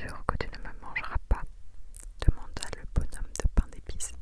sûr que tu ne me mangeras pas, demanda le bonhomme de pain d'épices.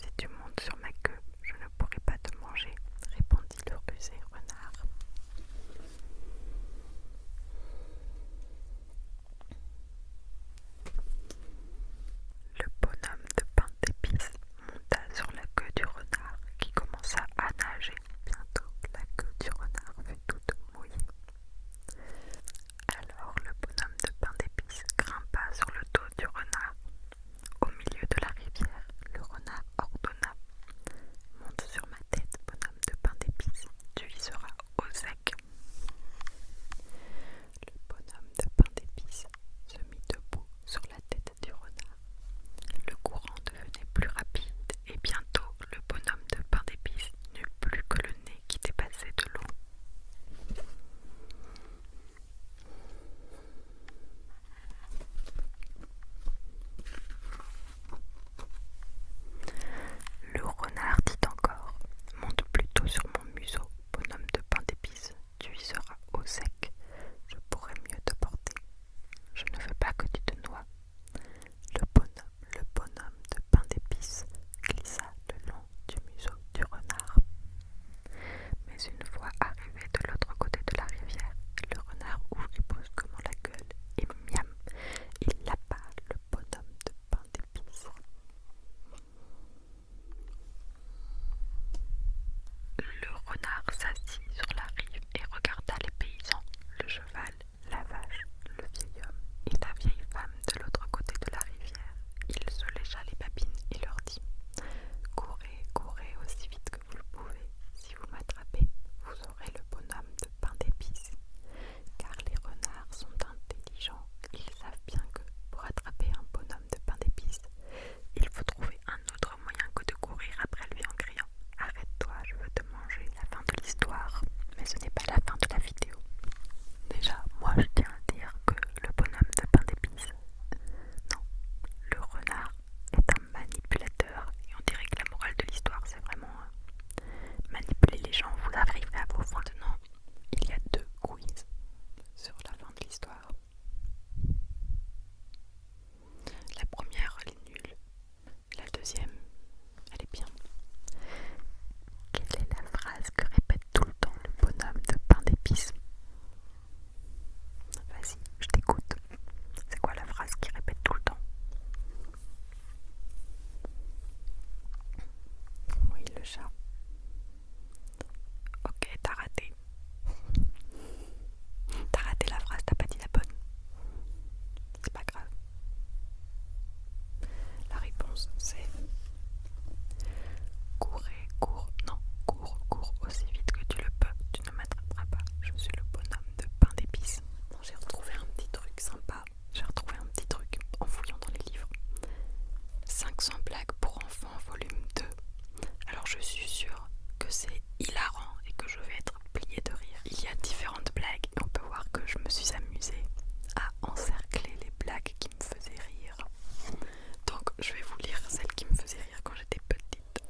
Si tu montes sur ma queue, je ne pourrai pas te manger, répondit le rusé renard. Le bonhomme de pain d'épices monta sur la queue du renard qui commença à nager. Bientôt, la queue du renard fut toute mouillée. Alors le bonhomme de pain d'épices grimpa sur le dos du renard. Au milieu de la rivière, le renard ordonna: monte sur ma tête, bonhomme de pain d'épices, tu y seras au sec. Le bonhomme de pain d'épices se mit debout sur la tête du renard. Le courant devenait plus rapide et bientôt le bonhomme de pain d'épices n'eut plus que le nez qui dépassait de l'eau. Le renard dit encore: monte plutôt sur mon museau, bonhomme de pain d'épices, tu y seras au sec, je pourrai mieux te porter. Je ne veux pas que tu te noies. Le bonhomme de pain d'épices glissa le long du museau du renard. Mais une fois arrivé de l'autre côté de la rivière, le renard ouvrit brusquement la gueule et miam, il lapa le bonhomme de pain d'épices. Le renard s'assit sur la rive et regarda les paysans, le cheval, la vache, le vieil homme et la vieille femme de l'autre côté de la rivière. Il se lécha les babines et leur dit: courez, courez aussi vite que vous le pouvez. Si vous m'attrapez, vous aurez le bonhomme de pain d'épices. Car les renards sont intelligents. Ils savent bien que pour attraper un bonhomme de pain d'épices, il faut trouver un autre moyen que de courir après lui en criant: arrête-toi, je veux te manger. La fin de l'histoire. Mais ce n'est pas la fin de la vidéo. Déjà, moi je tiens à dire que le bonhomme de pain d'épices, non, le renard est un manipulateur. Et on dirait que la morale de l'histoire, c'est vraiment manipuler les gens. Vous arriverez à vos fins. Maintenant, il y a 2 quiz sur la fin de l'histoire. La première, elle est nulle. La deuxième, elle est bien. Quelle est la phrase que répète tout le temps le bonhomme de pain d'épices? Vas-y, je t'écoute. C'est quoi la phrase qu'il répète tout le temps? Oui, le chat. Ok, t'as raté. T'as raté la phrase, t'as pas dit la bonne. C'est pas grave. La réponse c'est: courez, cours aussi vite que tu le peux. Tu ne m'attraperas pas. Je suis le bonhomme de pain d'épices. Bon, j'ai retrouvé un petit truc sympa. J'ai retrouvé un petit truc en fouillant dans les livres. 500 blagues pour enfants, volume 2. Alors je suis sûre que c'est hilarant et que je vais être pliée de rire. Il y a différentes blagues et on peut voir que je me suis amusée à encercler les blagues qui me faisaient rire. Donc je vais vous lire celle qui me faisait rire quand j'étais petite.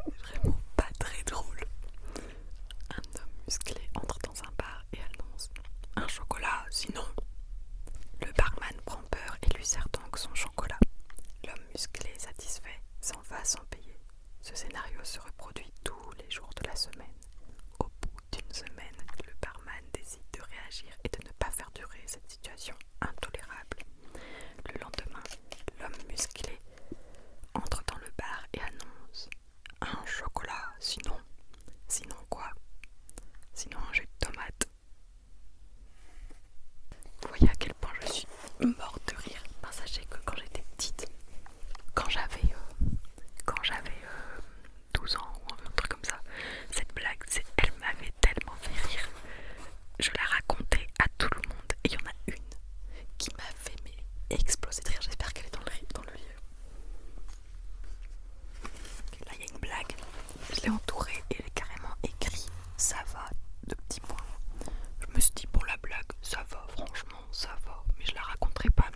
Vraiment pas très drôle. Un homme musclé entre dans un bar et annonce: un chocolat, sinon. Le barman prend peur et lui sert donc son chocolat. L'homme musclé, satisfait, s'en va sans payer. Ce scénario se reproduit tous les jours de la semaine. Au bout d'une semaine, le barman décide de réagir et de ne pas faire durer cette situation intolérable. Le lendemain, l'homme musclé entre dans le bar et annonce: un chocolat, sinon. Sinon quoi? Sinon un jus de tomate. Vous voyez à quel point je suis morte de rire. Ben, sachez que quand j'étais petite, quand j'avais 12 ans ou un truc comme ça, cette blague, elle m'avait tellement fait rire. Je la racontais à tout le monde et il y en a une qui m'a fait exploser de rire. J'espère qu'elle est dans le livre. Là il y a une blague, je l'ai entourée et elle est carrément écrit ça va de petits points. Je me suis dit bon, la blague ça va, franchement ça va, mais je la raconterai pas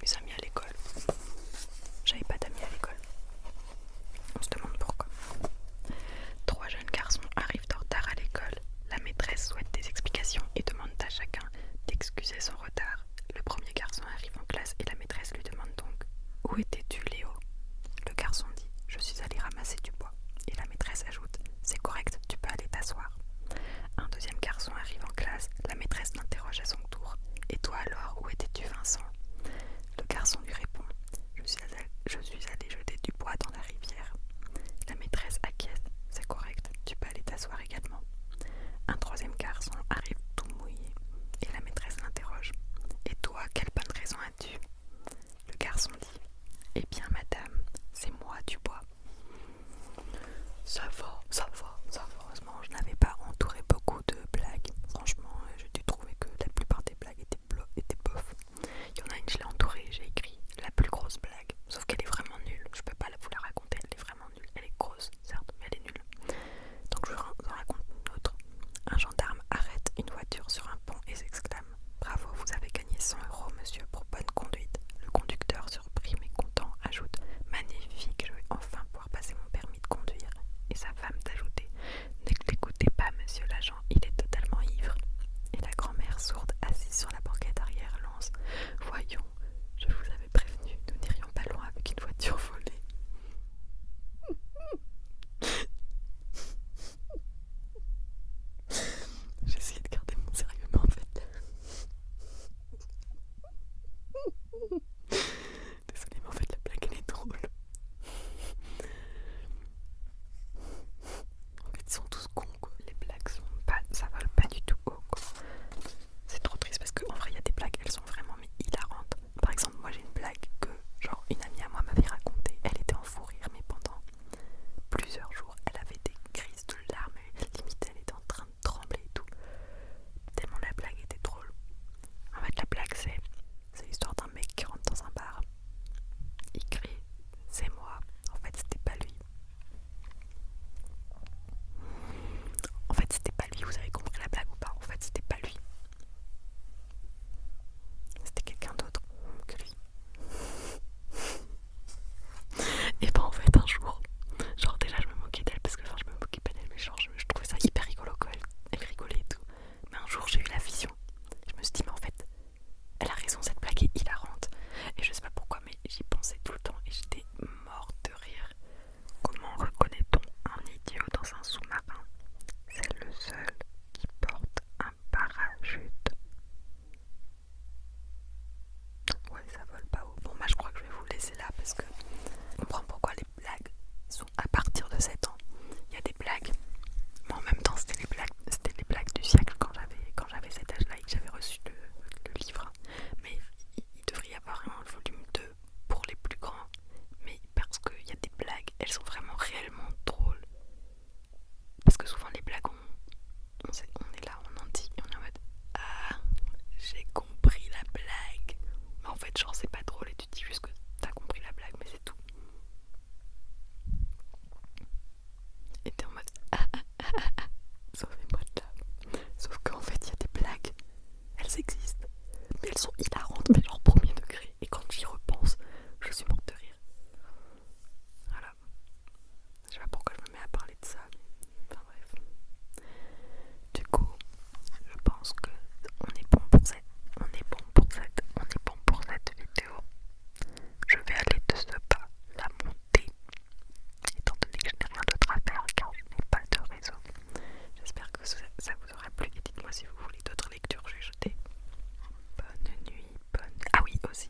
fait genre c'est pas drôle et tu dis juste que t'as compris la blague, mais c'est tout. Et t'es en mode sauvez-moi de là. Sauf qu'en fait il y a des blagues, elles existent, mais elles sont hilarantes, mais genre premier degré. Et quand j'y repense, je suis morte de rire. Voilà. Je sais pas pourquoi je me mets à parler de ça, mais enfin bref. Du coup, je pense que on est bon pour cette vidéo. Je vais aller de ce pas la monter, étant donné que je n'ai rien d'autre à faire car je n'ai pas de réseau. J'espère que ça vous aura plu et dites-moi si vous voulez d'autres lectures. Je vais jeter. Bonne nuit, bonne... Ah oui, aussi,